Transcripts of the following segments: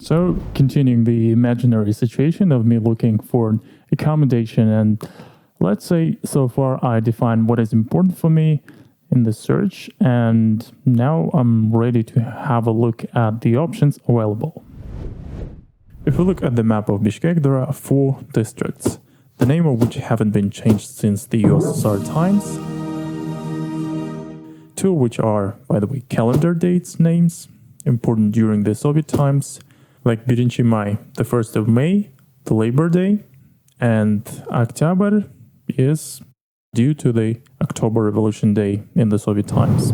So, continuing the imaginary situation of me looking for an accommodation, and let's say so far I defined what is important for me in the search, and now I'm ready to have a look at the options available. If we look at the map of Bishkek, there are 4 districts, the name of which haven't been changed since the USSR times. 2 of which are, by the way, calendar dates names, important during the Soviet times, like 1 May, the 1st of May, the Labor Day, and October is due to the October Revolution Day in the Soviet times.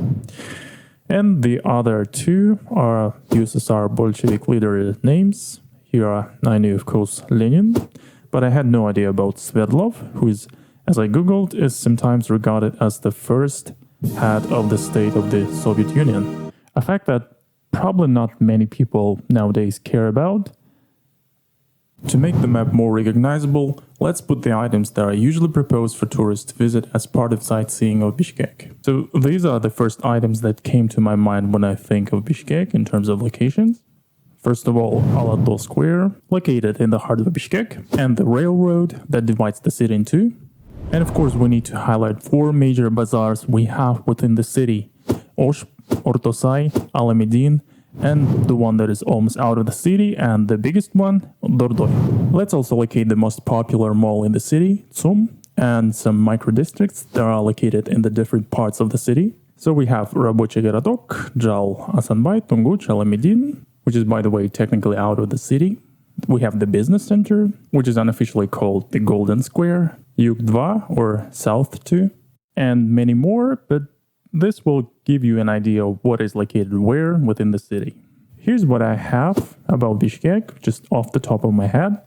And the other 2 are USSR Bolshevik leader names. Here I knew, of course, Lenin, but I had no idea about Sverdlov, who is, as I googled, is sometimes regarded as the first head of the state of the Soviet Union. A fact that probably not many people nowadays care about. To make the map more recognizable, let's put the items that are usually proposed for tourists to visit as part of sightseeing of Bishkek. So these are the first items that came to my mind when I think of Bishkek in terms of locations. First of all, Alado Square, located in the heart of Bishkek, and the railroad that divides the city in 2. And of course, we need to highlight 4 major bazaars we have within the city: Osh, Ortosay, Alamedin, and the one that is almost out of the city, and the biggest one, Dordoy. Let's also locate the most popular mall in the city, Tsum, and some micro-districts that are located in the different parts of the city. So we have Рабочий городок, Jal, Asanbay, Tunguch, Alamedin, which is, by the way, technically out of the city. We have the business center, which is unofficially called the Golden Square, Yug 2 or South 2, and many more, but this will give you an idea of what is located where within the city. Here's what I have about Bishkek, just off the top of my head.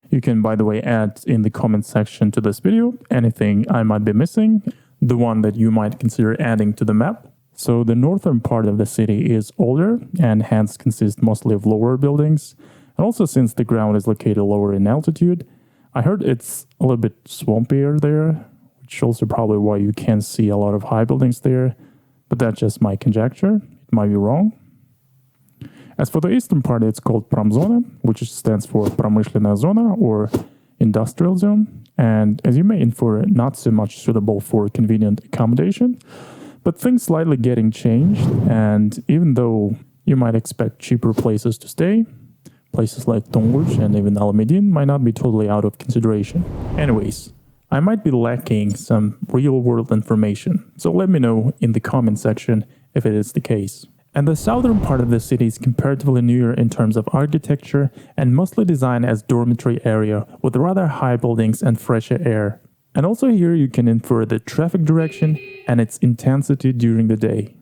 You can, by the way, add in the comment section to this video anything I might be missing, the one that you might consider adding to the map. So the northern part of the city is older and hence consists mostly of lower buildings. And also, since the ground is located lower in altitude, I heard it's a little bit swampier there, which also probably why you can't see a lot of high buildings there, but that's just my conjecture. It might be wrong. As for the eastern part, it's called Pромзона, which stands for Промышленная зона or industrial zone, and as you may infer, not so much suitable for convenient accommodation, but things slightly getting changed, and even though you might expect cheaper places to stay, places like Tunguch and even Alamedin might not be totally out of consideration. Anyways, I might be lacking some real-world information, so let me know in the comment section if it is the case. And the southern part of the city is comparatively newer in terms of architecture and mostly designed as dormitory area with rather high buildings and fresher air. And also here you can infer the traffic direction and its intensity during the day.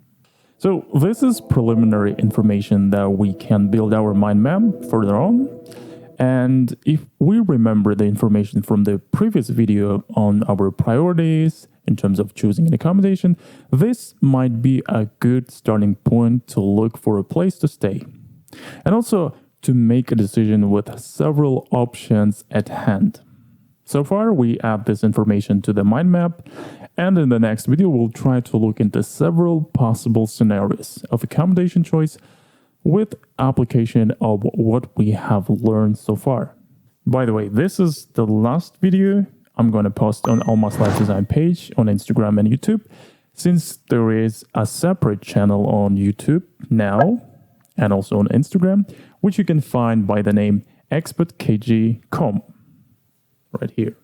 So this is preliminary information that we can build our mind map further on. And if we remember the information from the previous video on our priorities in terms of choosing an accommodation, this might be a good starting point to look for a place to stay. And also to make a decision with several options at hand. So far, we add this information to the mind map, and in the next video, we'll try to look into several possible scenarios of accommodation choice with application of what we have learned so far. By the way, this is the last video I'm going to post on almazlivedesign page on Instagram and YouTube, since there is a separate channel on YouTube now and also on Instagram, which you can find by the name expatKG.com right here.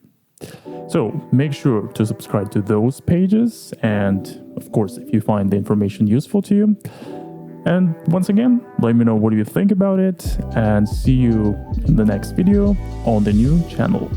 So make sure to subscribe to those pages, and of course, if you find the information useful to you. And once again, let me know what you think about it, and see you in the next video on the new channel.